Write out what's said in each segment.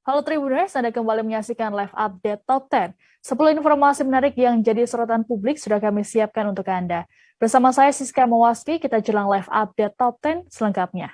Halo Tribuners, Anda kembali menyaksikan live update Top 10. 10 informasi menarik yang jadi sorotan publik sudah kami siapkan untuk Anda. Bersama saya Siska Mawaski, kita jelang live update Top 10 selengkapnya.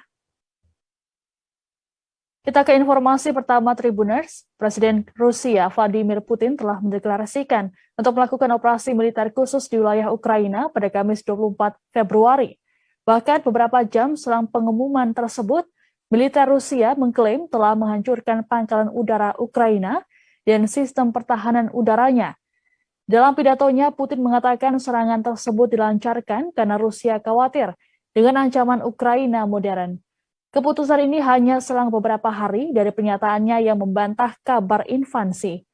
Kita ke informasi pertama Tribuners. Presiden Rusia Vladimir Putin telah mendeklarasikan untuk melakukan operasi militer khusus di wilayah Ukraina pada Kamis 24 Februari. Bahkan beberapa jam selang pengumuman tersebut, militer Rusia mengklaim telah menghancurkan pangkalan udara Ukraina dan sistem pertahanan udaranya. Dalam pidatonya, Putin mengatakan serangan tersebut dilancarkan karena Rusia khawatir dengan ancaman Ukraina modern. Keputusan ini hanya selang beberapa hari dari pernyataannya yang membantah kabar invasi.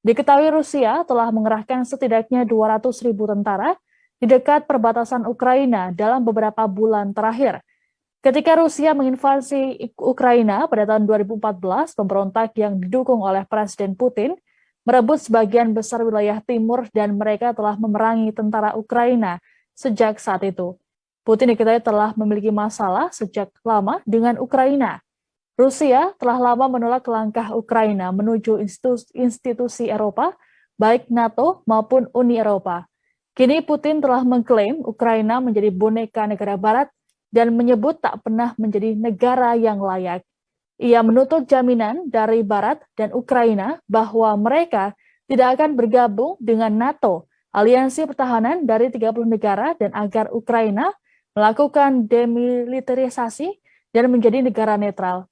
Diketahui Rusia telah mengerahkan setidaknya 200.000 tentara di dekat perbatasan Ukraina dalam beberapa bulan terakhir. Ketika Rusia menginvasi Ukraina pada tahun 2014, pemberontak yang didukung oleh Presiden Putin merebut sebagian besar wilayah timur dan mereka telah memerangi tentara Ukraina sejak saat itu. Putin diketahui telah memiliki masalah sejak lama dengan Ukraina. Rusia telah lama menolak langkah Ukraina menuju institusi Eropa, baik NATO maupun Uni Eropa. Kini Putin telah mengklaim Ukraina menjadi boneka negara Barat dan menyebut tak pernah menjadi negara yang layak. Ia menuntut jaminan dari Barat dan Ukraina bahwa mereka tidak akan bergabung dengan NATO, aliansi pertahanan dari 30 negara, dan agar Ukraina melakukan demilitarisasi dan menjadi negara netral.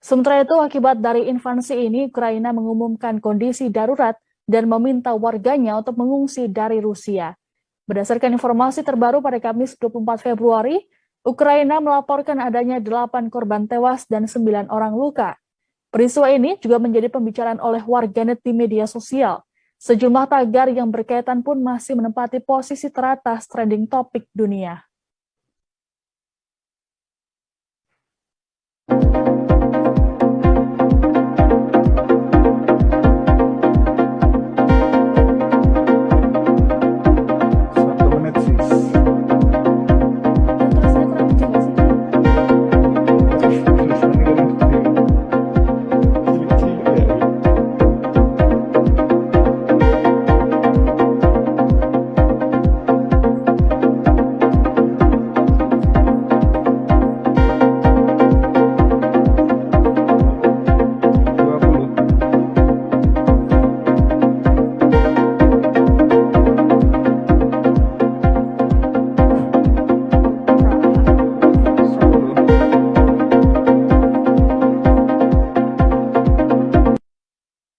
Sementara itu, akibat dari invasi ini, Ukraina mengumumkan kondisi darurat dan meminta warganya untuk mengungsi dari Rusia. Berdasarkan informasi terbaru pada Kamis 24 Februari, Ukraina melaporkan adanya 8 korban tewas dan 9 orang luka. Peristiwa ini juga menjadi pembicaraan oleh warganet di media sosial. Sejumlah tagar yang berkaitan pun masih menempati posisi teratas trending topik dunia.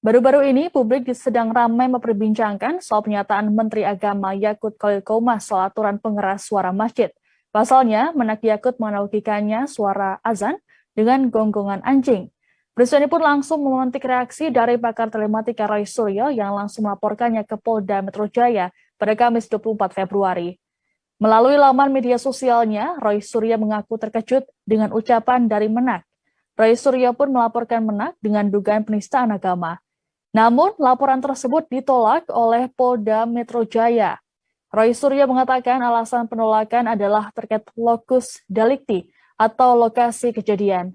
Baru-baru ini, publik sedang ramai memperbincangkan soal pernyataan Menteri Agama Yakut Khalil Qomas soal aturan pengeras suara masjid. Pasalnya, Menak Yakut menganalogikannya suara azan dengan gonggongan anjing. Peristiwa ini pun langsung memantik reaksi dari pakar telematika Roy Suryo yang langsung melaporkannya ke Polda Metro Jaya pada Kamis 24 Februari. Melalui laman media sosialnya, Roy Suryo mengaku terkejut dengan ucapan dari Menak. Roy Suryo pun melaporkan Menak dengan dugaan penistaan agama. Namun, laporan tersebut ditolak oleh Polda Metro Jaya. Roy Suryo mengatakan alasan penolakan adalah terkait lokus delikti atau lokasi kejadian.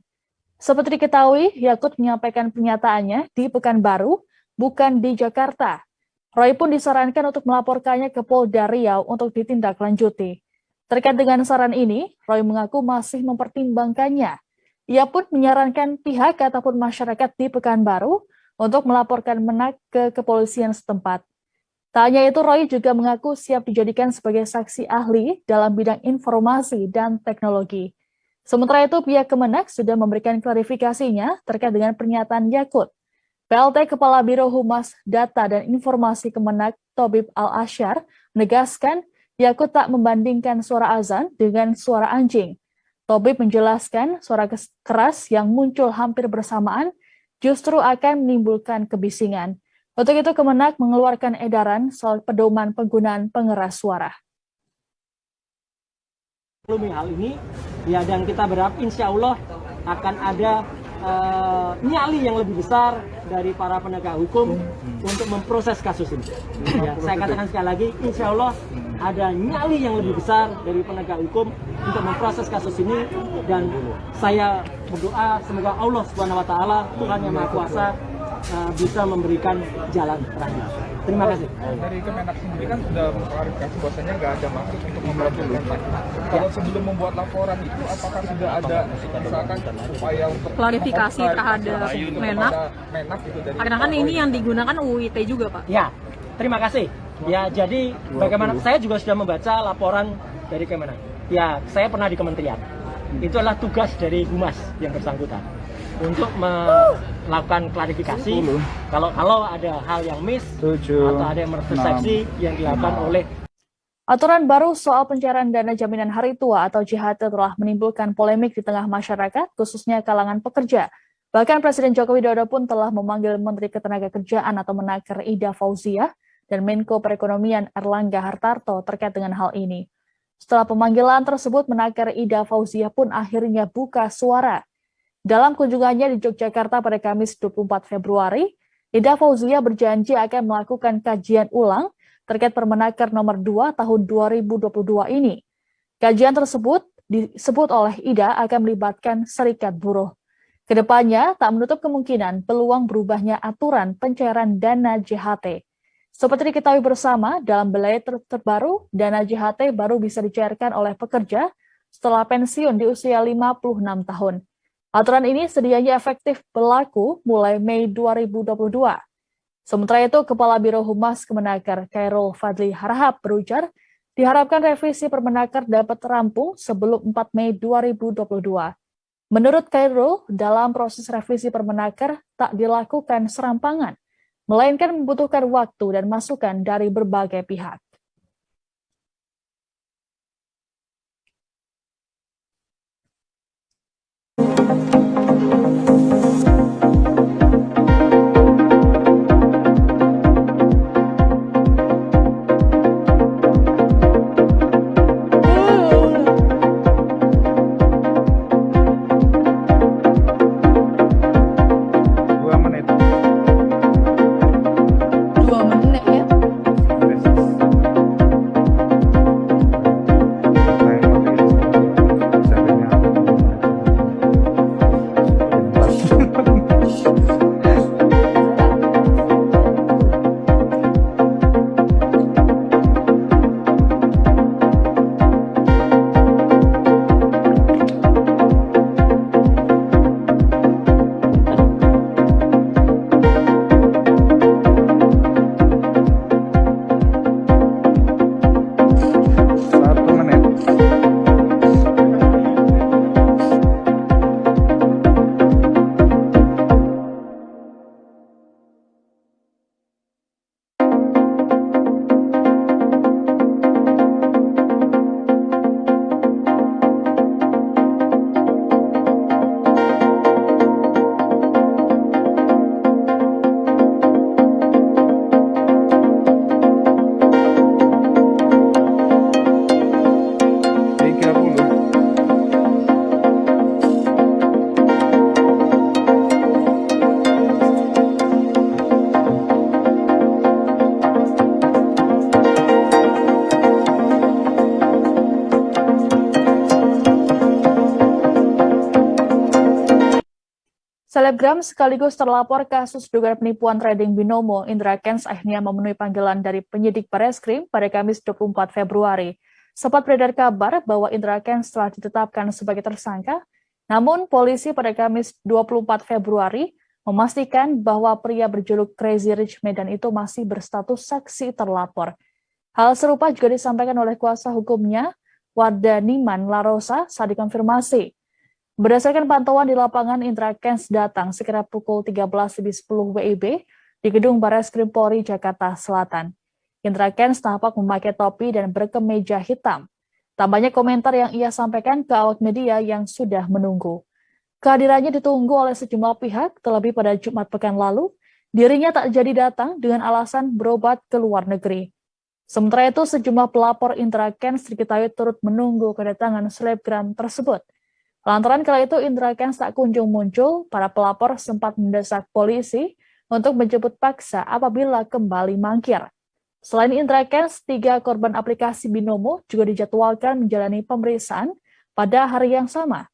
Seperti diketahui, Yakut menyampaikan pernyataannya di Pekanbaru, bukan di Jakarta. Roy pun disarankan untuk melaporkannya ke Polda Riau untuk ditindaklanjuti. Terkait dengan saran ini, Roy mengaku masih mempertimbangkannya. Ia pun menyarankan pihak ataupun masyarakat di Pekanbaru untuk melaporkan Menak ke kepolisian setempat. Tak hanya itu, Roy juga mengaku siap dijadikan sebagai saksi ahli dalam bidang informasi dan teknologi. Sementara itu, pihak Kemenak sudah memberikan klarifikasinya terkait dengan pernyataan Yakut. PLT Kepala Biro Humas Data dan Informasi Kemenak Tobib Al-Asyar menegaskan Yakut tak membandingkan suara azan dengan suara anjing. Tobib menjelaskan suara keras yang muncul hampir bersamaan justru akan menimbulkan kebisingan. Untuk itu, Kemenak mengeluarkan edaran soal pedoman penggunaan pengeras suara. Hal ini, ya, dan kita berharap insya Allah akan ada nyali yang lebih besar dari para penegak hukum untuk memproses kasus ini. Ya, saya katakan sekali lagi, insya Allah ada nyali yang lebih besar dari penegak hukum untuk memproses kasus ini, dan saya berdoa semoga Allah Subhanahu Wa Taala, Tuhan yang Maha Kuasa, bisa memberikan jalan terang. Terima kasih. Dari Kemenak sendiri kan sudah mengklarifikasi bahwasanya nggak ada maksud untuk memelaporkan Pak. Kalau sebelum membuat laporan itu, apakah sudah ada misalkan upaya untuk klarifikasi terhadap Menak? Gitu, Karena kan ini yang digunakan UU ITE juga, Pak. Ya, terima kasih. Ya, jadi bagaimana saya juga sudah membaca laporan dari Kemenak. Ya, saya pernah di kementerian. Itu adalah tugas dari Humas yang bersangkutan untuk melakukan klarifikasi kalau ada hal yang miss atau ada yang persepsi yang dilakukan oleh. Aturan baru soal pencairan dana jaminan hari tua atau JHT telah menimbulkan polemik di tengah masyarakat, khususnya kalangan pekerja. Bahkan Presiden Joko Widodo pun telah memanggil Menteri Ketenagakerjaan atau Menaker Ida Fauziah dan Menko Perekonomian Erlangga Hartarto terkait dengan hal ini. Setelah pemanggilan tersebut, Menaker Ida Fauziah pun akhirnya buka suara. Dalam kunjungannya di Yogyakarta pada Kamis 24 Februari, Ida Fauziah berjanji akan melakukan kajian ulang terkait Permenaker nomor 2 tahun 2022 ini. Kajian tersebut disebut oleh Ida akan melibatkan serikat buruh. Kedepannya tak menutup kemungkinan peluang berubahnya aturan pencairan dana JHT. Seperti diketahui bersama, dalam belai terbaru, dana JHT baru bisa dicairkan oleh pekerja setelah pensiun di usia 56 tahun. Aturan ini sedianya efektif berlaku mulai Mei 2022. Sementara itu, Kepala Biro Humas Kemenaker Khairul Fadli Harahap berujar, diharapkan revisi Permenaker dapat rampung sebelum 4 Mei 2022. Menurut Khairul, dalam proses revisi Permenaker tak dilakukan serampangan, melainkan membutuhkan waktu dan masukan dari berbagai pihak. Selebgram sekaligus terlapor kasus dugaan penipuan trading binomo, Indra Kents akhirnya memenuhi panggilan dari penyidik Bareskrim pada Kamis 24 Februari. Sempat beredar kabar bahwa Indra Kents telah ditetapkan sebagai tersangka, namun polisi pada Kamis 24 Februari memastikan bahwa pria berjuluk Crazy Rich Medan itu masih berstatus saksi terlapor. Hal serupa juga disampaikan oleh kuasa hukumnya, Warda Niman Larosa, saat dikonfirmasi. Berdasarkan pantauan di lapangan, Indra Kents datang sekira pukul 13.10 WIB di gedung Bareskrim Polri Jakarta Selatan. Indra Kents tampak memakai topi dan berkemeja hitam. Tak banyak komentar yang ia sampaikan ke awak media yang sudah menunggu. Kehadirannya ditunggu oleh sejumlah pihak, terlebih pada Jumat pekan lalu, dirinya tak jadi datang dengan alasan berobat ke luar negeri. Sementara itu, sejumlah pelapor Indra Kents diketahui turut menunggu kedatangan selebgram tersebut. Lantaran kala itu Indra Kents tak kunjung muncul, para pelapor sempat mendesak polisi untuk menjemput paksa apabila kembali mangkir. Selain Indra Kents, 3 korban aplikasi Binomo juga dijadwalkan menjalani pemeriksaan pada hari yang sama.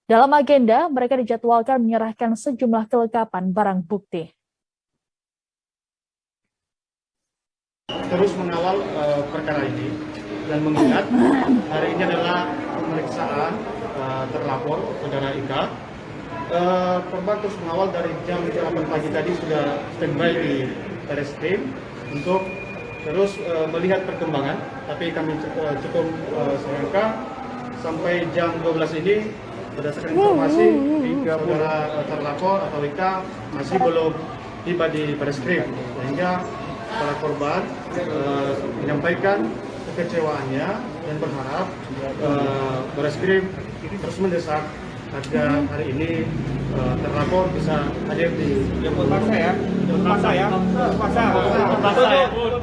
Dalam agenda, mereka dijadwalkan menyerahkan sejumlah kelengkapan barang bukti. Terus mengawal perkara ini dan mengingat hari ini adalah pemeriksaan terlapor saudara Ika. Korban terus mengawal dari jam 8 pagi tadi sudah standby di Barreskrim untuk terus melihat perkembangan, tapi kami cukup sangka sampai jam 12 ini berdasarkan informasi saudara terlapor atau Ika masih belum tiba di Barreskrim, sehingga para korban menyampaikan kekecewaannya dan berharap Barreskrim terus mendesak agar hari ini terlapor bisa hadir di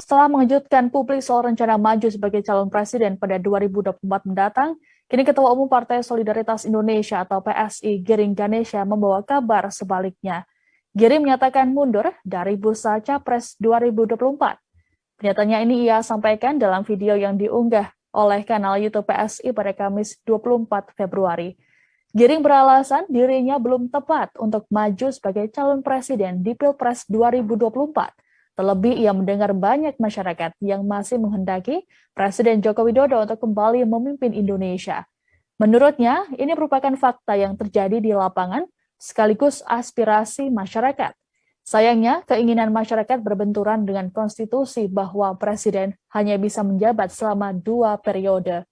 Setelah mengejutkan publik soal rencana maju sebagai calon presiden pada 2024 mendatang, kini Ketua Umum Partai Solidaritas Indonesia atau PSI Giring Ganesha membawa kabar sebaliknya. Giring menyatakan mundur dari bursa Capres 2024. Pernyataannya ini ia sampaikan dalam video yang diunggah oleh kanal YouTube PSI pada Kamis 24 Februari. Giring beralasan dirinya belum tepat untuk maju sebagai calon presiden di Pilpres 2024. Terlebih ia mendengar banyak masyarakat yang masih menghendaki Presiden Joko Widodo untuk kembali memimpin Indonesia. Menurutnya, ini merupakan fakta yang terjadi di lapangan sekaligus aspirasi masyarakat. Sayangnya, keinginan masyarakat berbenturan dengan konstitusi bahwa presiden hanya bisa menjabat selama 2 periode.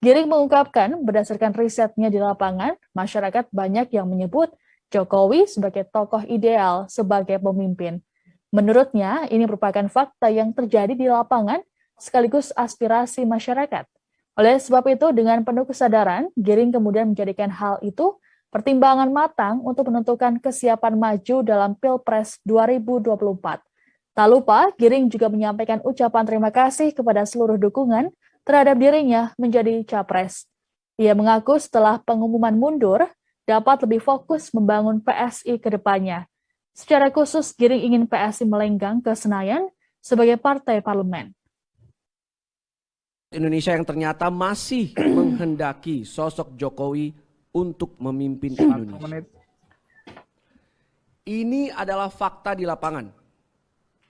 Giring mengungkapkan, berdasarkan risetnya di lapangan, masyarakat banyak yang menyebut Jokowi sebagai tokoh ideal sebagai pemimpin. Menurutnya, ini merupakan fakta yang terjadi di lapangan sekaligus aspirasi masyarakat. Oleh sebab itu, dengan penuh kesadaran, Giring kemudian menjadikan hal itu pertimbangan matang untuk menentukan kesiapan maju dalam Pilpres 2024. Tak lupa, Giring juga menyampaikan ucapan terima kasih kepada seluruh dukungan terhadap dirinya menjadi capres. Ia mengaku setelah pengumuman mundur, dapat lebih fokus membangun PSI ke depannya. Secara khusus, Giring ingin PSI melenggang ke Senayan sebagai partai parlemen. Indonesia yang ternyata masih menghendaki sosok Jokowi untuk memimpin Indonesia. Ini adalah fakta di lapangan.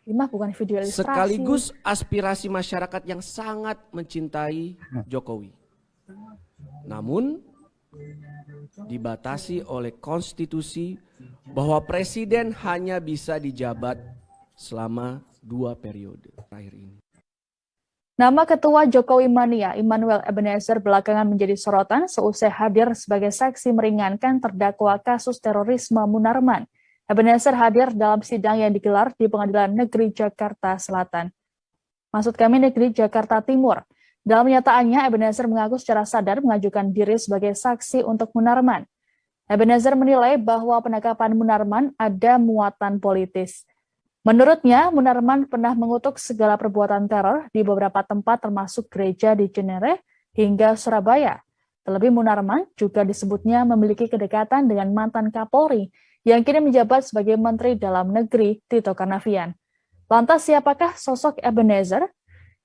Bukan video ilustrasi. Sekaligus aspirasi masyarakat yang sangat mencintai Jokowi. Namun, dibatasi oleh konstitusi bahwa presiden hanya bisa dijabat selama 2 periode terakhir ini. Nama Ketua Jokowi Mania, Immanuel Ebenezer, belakangan menjadi sorotan seusai hadir sebagai saksi meringankan terdakwa kasus terorisme Munarman. Ebenezer hadir dalam sidang yang digelar di Pengadilan Negeri Jakarta Selatan. Maksud kami Negeri Jakarta Timur. Dalam nyataannya, Ebenezer mengaku secara sadar mengajukan diri sebagai saksi untuk Munarman. Ebenezer menilai bahwa penangkapan Munarman ada muatan politis. Menurutnya, Munarman pernah mengutuk segala perbuatan teror di beberapa tempat termasuk gereja di Cinere hingga Surabaya. Terlebih Munarman juga disebutnya memiliki kedekatan dengan mantan Kapolri yang kini menjabat sebagai Menteri Dalam Negeri Tito Karnavian. Lantas siapakah sosok Ebenezer?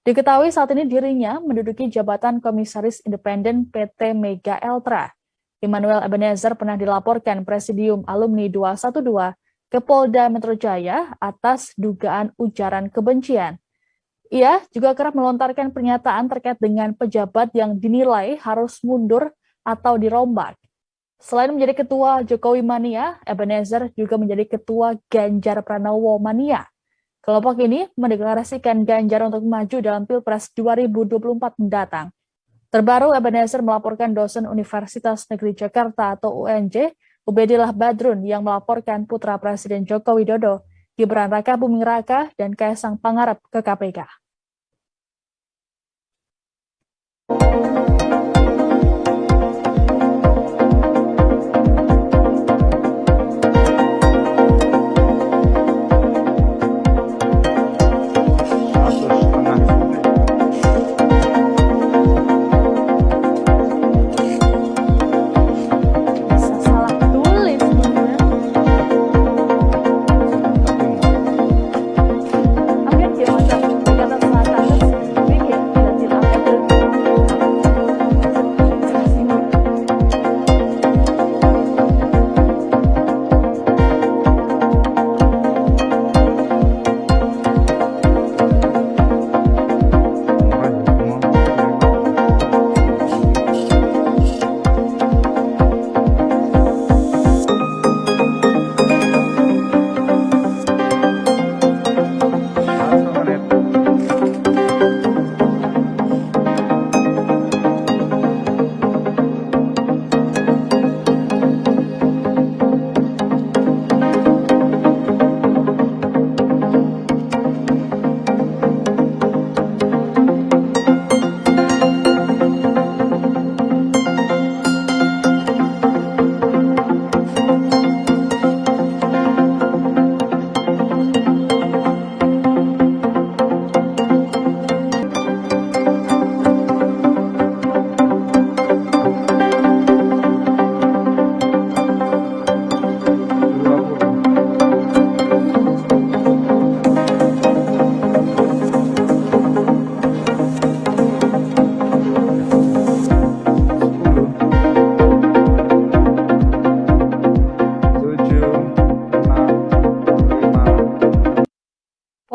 Diketahui saat ini dirinya menduduki jabatan Komisaris Independen PT Mega Eltra. Immanuel Ebenezer pernah dilaporkan Presidium Alumni 212 ke Polda Metro Jaya atas dugaan ujaran kebencian. Ia juga kerap melontarkan pernyataan terkait dengan pejabat yang dinilai harus mundur atau dirombak. Selain menjadi ketua Jokowi Mania, Ebenezer juga menjadi ketua Ganjar Pranowo Mania. Kelompok ini mendeklarasikan Ganjar untuk maju dalam Pilpres 2024 mendatang. Terbaru, Ebenezer melaporkan dosen Universitas Negeri Jakarta atau UNJ, Ubedillah Badrun, yang melaporkan putra Presiden Joko Widodo, Gibran Raka Buming Raka, dan Kaisang Pangarep ke KPK.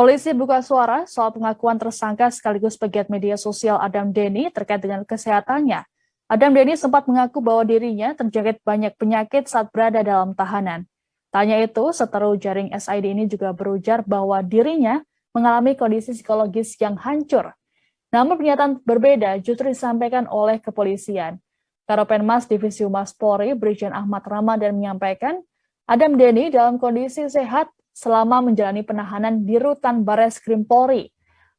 Polisi buka suara soal pengakuan tersangka sekaligus pegiat media sosial Adam Denny terkait dengan kesehatannya. Adam Denny sempat mengaku bahwa dirinya terjangkit banyak penyakit saat berada dalam tahanan. Tanya itu, seteru jaring SID ini juga berujar bahwa dirinya mengalami kondisi psikologis yang hancur. Namun pernyataan berbeda justru disampaikan oleh kepolisian. Karopenmas Divisi Humas Polri, Brigjen Ahmad Ramadan menyampaikan, Adam Denny dalam kondisi sehat selama menjalani penahanan di Rutan Bareskrim Polri.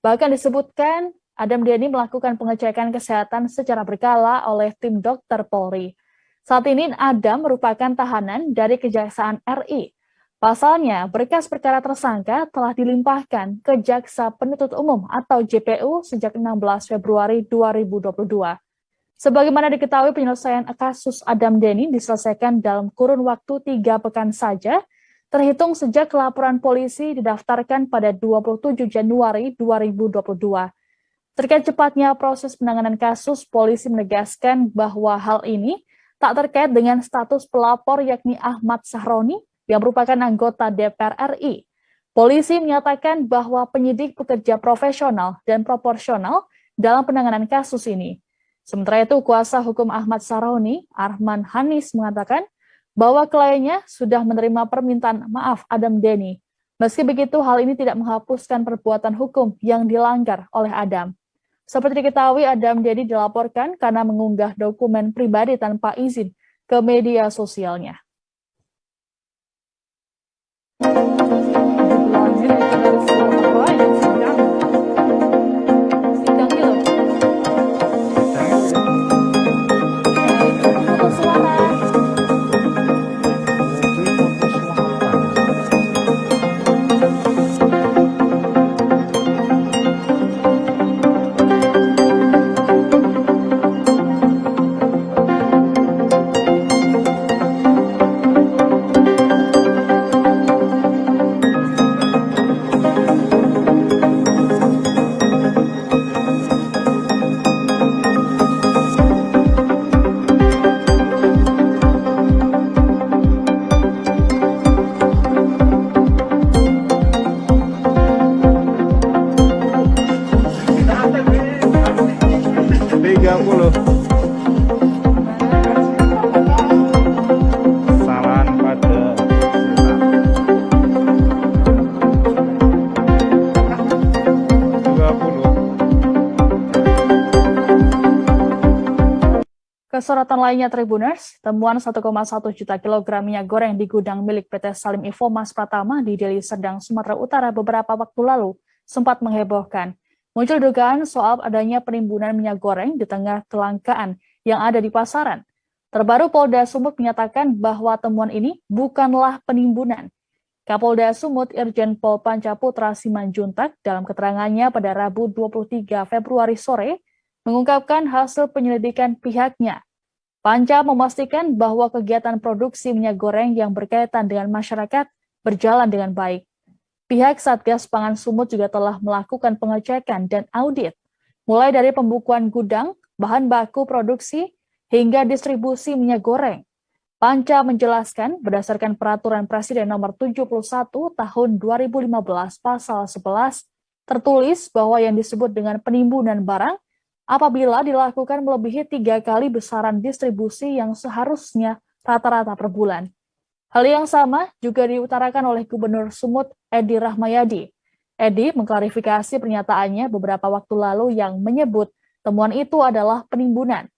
Bahkan disebutkan Adam Denny melakukan pengecekan kesehatan secara berkala oleh tim dokter Polri. Saat ini Adam merupakan tahanan dari Kejaksaan RI. Pasalnya, berkas perkara tersangka telah dilimpahkan ke Jaksa Penuntut Umum atau JPU sejak 16 Februari 2022. Sebagaimana diketahui, penyelesaian kasus Adam Denny diselesaikan dalam kurun waktu 3 pekan saja, terhitung sejak laporan polisi didaftarkan pada 27 Januari 2022. Terkait cepatnya proses penanganan kasus, polisi menegaskan bahwa hal ini tak terkait dengan status pelapor yakni Ahmad Sahroni yang merupakan anggota DPR RI. Polisi menyatakan bahwa penyidik bekerja profesional dan proporsional dalam penanganan kasus ini. Sementara itu, kuasa hukum Ahmad Sahroni, Arman Hanis, mengatakan bahwa kliennya sudah menerima permintaan maaf Adam Denny. Meski begitu, hal ini tidak menghapuskan perbuatan hukum yang dilanggar oleh Adam. Seperti diketahui, Adam Denny dilaporkan karena mengunggah dokumen pribadi tanpa izin ke media sosialnya. Kesorotan lainnya Tribuners, temuan 1,1 juta kilogram minyak goreng di gudang milik PT Salim Infomas Pratama di Deli Serdang, Sumatera Utara beberapa waktu lalu sempat menghebohkan. Muncul dugaan soal adanya penimbunan minyak goreng di tengah kelangkaan yang ada di pasaran. Terbaru Polda Sumut menyatakan bahwa temuan ini bukanlah penimbunan. Kapolda Sumut Irjen Pol Pancaputra Simanjuntak dalam keterangannya pada Rabu 23 Februari sore mengungkapkan hasil penyelidikan pihaknya. Panca memastikan bahwa kegiatan produksi minyak goreng yang berkaitan dengan masyarakat berjalan dengan baik. Pihak Satgas Pangan Sumut juga telah melakukan pengecekan dan audit, mulai dari pembukuan gudang, bahan baku produksi, hingga distribusi minyak goreng. Panca menjelaskan berdasarkan Peraturan Presiden Nomor 71 Tahun 2015 Pasal 11, tertulis bahwa yang disebut dengan penimbunan barang apabila dilakukan melebihi 3 kali besaran distribusi yang seharusnya rata-rata per bulan. Hal yang sama juga diutarakan oleh Gubernur Sumut Edi Rahmayadi. Edi mengklarifikasi pernyataannya beberapa waktu lalu yang menyebut temuan itu adalah penimbunan.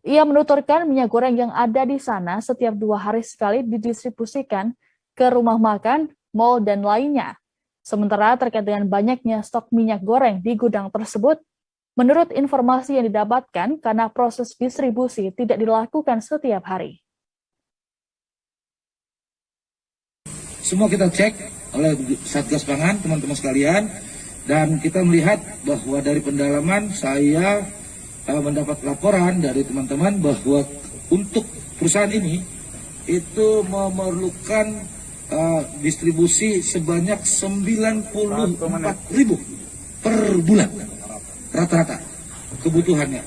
Ia menuturkan minyak goreng yang ada di sana setiap 2 hari sekali didistribusikan ke rumah makan, mal, dan lainnya. Sementara terkait dengan banyaknya stok minyak goreng di gudang tersebut, menurut informasi yang didapatkan, karena proses distribusi tidak dilakukan setiap hari. Semua kita cek oleh Satgas Pangan, teman-teman sekalian, dan kita melihat bahwa dari pendalaman saya mendapat laporan dari teman-teman bahwa untuk perusahaan ini itu memerlukan distribusi sebanyak 94.000 per bulan. Rata-rata kebutuhannya.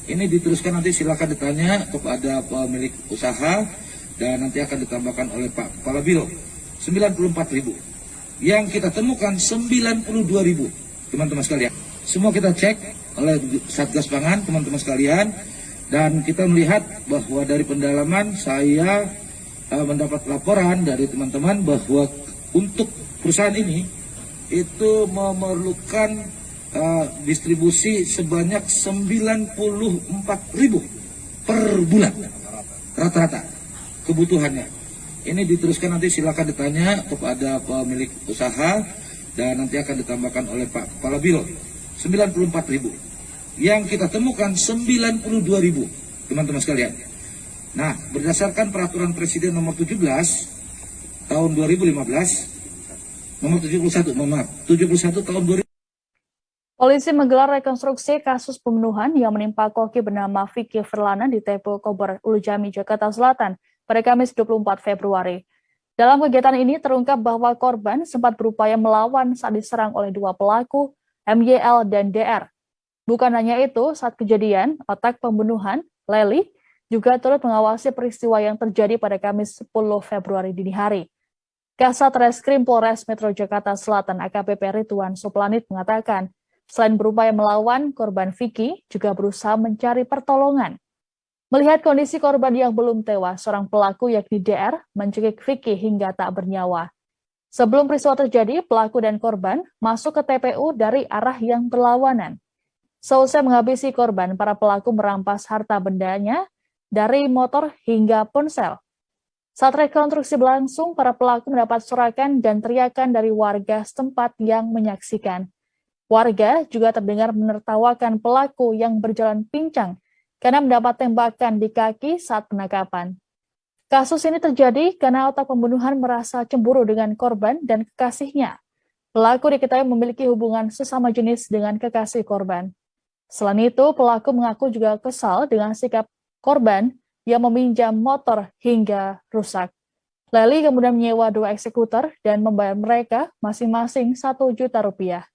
Ini diteruskan, nanti silakan ditanya kepada pemilik usaha dan nanti akan ditambahkan oleh Pak Kepala Biro. 94.000. yang kita temukan 92.000, teman-teman sekalian. Semua kita cek oleh Satgas Pangan, teman-teman sekalian, dan kita melihat bahwa dari pendalaman saya mendapat laporan dari teman-teman bahwa untuk perusahaan ini itu memerlukan distribusi sebanyak 94.000 per bulan rata-rata kebutuhannya. Ini diteruskan, nanti silakan ditanya kepada pemilik usaha dan nanti akan ditambahkan oleh Pak Kepala Biro. 94.000. Yang kita temukan 92.000, teman-teman sekalian. Nah, berdasarkan peraturan Presiden nomor 17 tahun 2015, nomor 71 tahun 2015. Polisi menggelar rekonstruksi kasus pembunuhan yang menimpa koki bernama Vicky Firlana di Tepo Kober, Ulu Jami, Jakarta Selatan pada Kamis 24 Februari. Dalam kegiatan ini terungkap bahwa korban sempat berupaya melawan saat diserang oleh dua pelaku, MYL dan DR. Bukan hanya itu, saat kejadian, otak pembunuhan, Leli, juga turut mengawasi peristiwa yang terjadi pada Kamis 10 Februari dini hari. Kasat Reskrim Polres Metro Jakarta Selatan AKBP Ridwan Suplanit mengatakan, selain berupaya melawan, korban Vicky juga berusaha mencari pertolongan. Melihat kondisi korban yang belum tewas, seorang pelaku yakni DR mencekik Vicky hingga tak bernyawa. Sebelum peristiwa terjadi, pelaku dan korban masuk ke TPU dari arah yang berlawanan. Seusai menghabisi korban, para pelaku merampas harta bendanya dari motor hingga ponsel. Saat rekonstruksi berlangsung, para pelaku mendapat sorakan dan teriakan dari warga setempat yang menyaksikan. Warga juga terdengar menertawakan pelaku yang berjalan pincang karena mendapat tembakan di kaki saat penangkapan. Kasus ini terjadi karena otak pembunuhan merasa cemburu dengan korban dan kekasihnya. Pelaku diketahui memiliki hubungan sesama jenis dengan kekasih korban. Selain itu, pelaku mengaku juga kesal dengan sikap korban yang meminjam motor hingga rusak. Leli kemudian menyewa 2 eksekutor dan membayar mereka masing-masing 1 juta rupiah.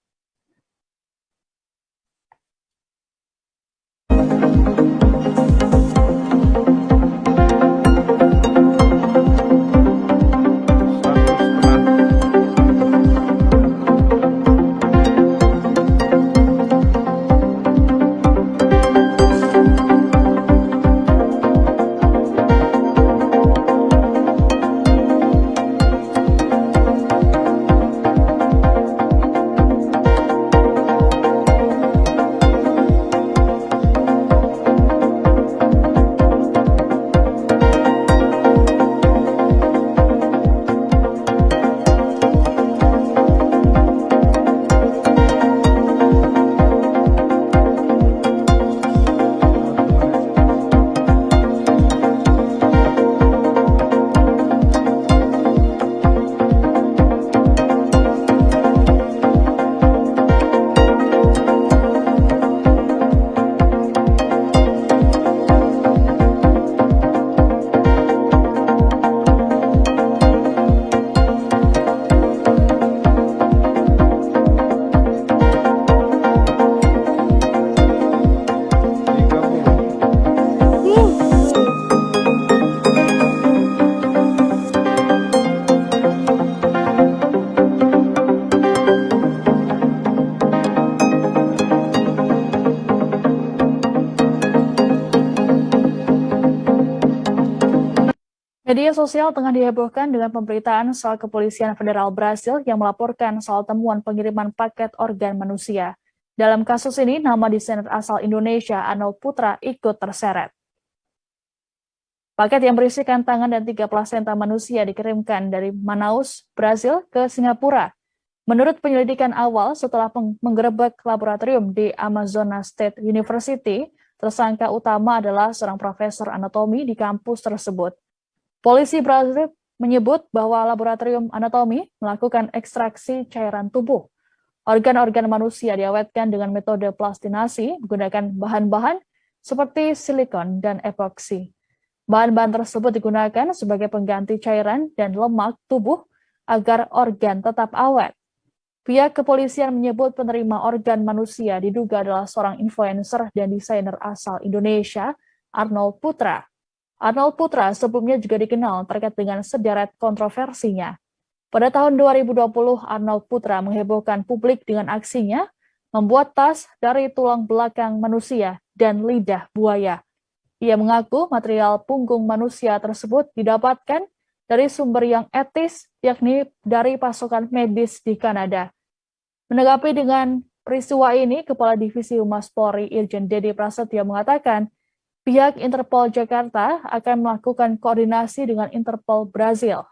Media sosial tengah dihebohkan dengan pemberitaan soal kepolisian federal Brasil yang melaporkan soal temuan pengiriman paket organ manusia. Dalam kasus ini, nama desainer asal Indonesia Arnold Putra ikut terseret. Paket yang berisikan tangan dan 3 plasenta manusia dikirimkan dari Manaus, Brasil ke Singapura. Menurut penyelidikan awal, setelah menggerebek laboratorium di Arizona State University, tersangka utama adalah seorang profesor anatomi di kampus tersebut. Polisi Brasil menyebut bahwa laboratorium anatomi melakukan ekstraksi cairan tubuh. Organ-organ manusia diawetkan dengan metode plastinasi menggunakan bahan-bahan seperti silikon dan epoksi. Bahan-bahan tersebut digunakan sebagai pengganti cairan dan lemak tubuh agar organ tetap awet. Pihak kepolisian menyebut penerima organ manusia diduga adalah seorang influencer dan desainer asal Indonesia, Arnold Putra. Arnold Putra sebelumnya juga dikenal terkait dengan sederet kontroversinya. Pada tahun 2020, Arnold Putra menghebohkan publik dengan aksinya membuat tas dari tulang belakang manusia dan lidah buaya. Ia mengaku material punggung manusia tersebut didapatkan dari sumber yang etis, yakni dari pasokan medis di Kanada. Menanggapi dengan peristiwa ini, Kepala Divisi Humas Polri Irjen Dede Prasetyo mengatakan pihak Interpol Jakarta akan melakukan koordinasi dengan Interpol Brazil.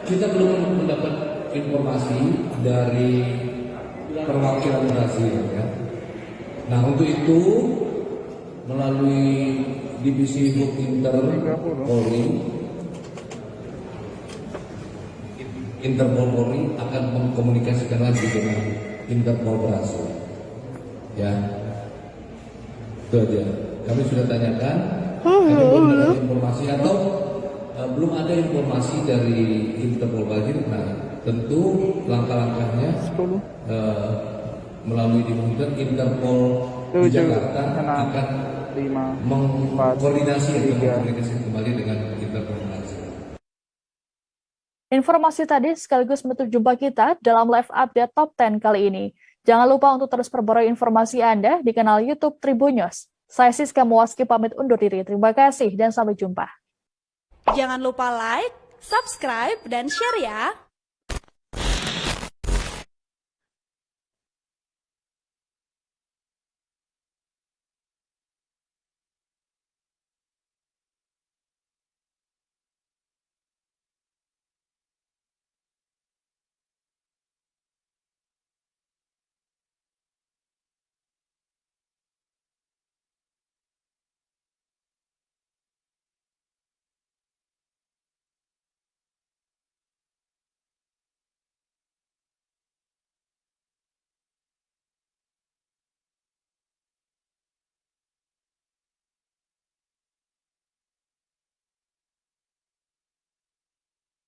Kita belum mendapat informasi dari perwakilan Brazil ya. Nah untuk itu melalui Divisi Hukum Interpol Polri akan mengkomunikasikan lagi dengan Interpol Brazil. Ya, itu aja. Kami sudah tanyakan, kami belum ada informasi atau belum ada informasi dari Interpol Brazil. Nah, tentu langkah-langkahnya melalui Interpol di Jakarta akan mengkoordinasi kembali dengan Interpol Brazil. Informasi tadi sekaligus menutup jumpa kita dalam live update Top 10 kali ini. Jangan lupa untuk terus perbarui informasi Anda di kanal YouTube Tribun News. Saya Siska Muwaski pamit undur diri. Terima kasih dan sampai jumpa. Jangan lupa like, subscribe, dan share ya.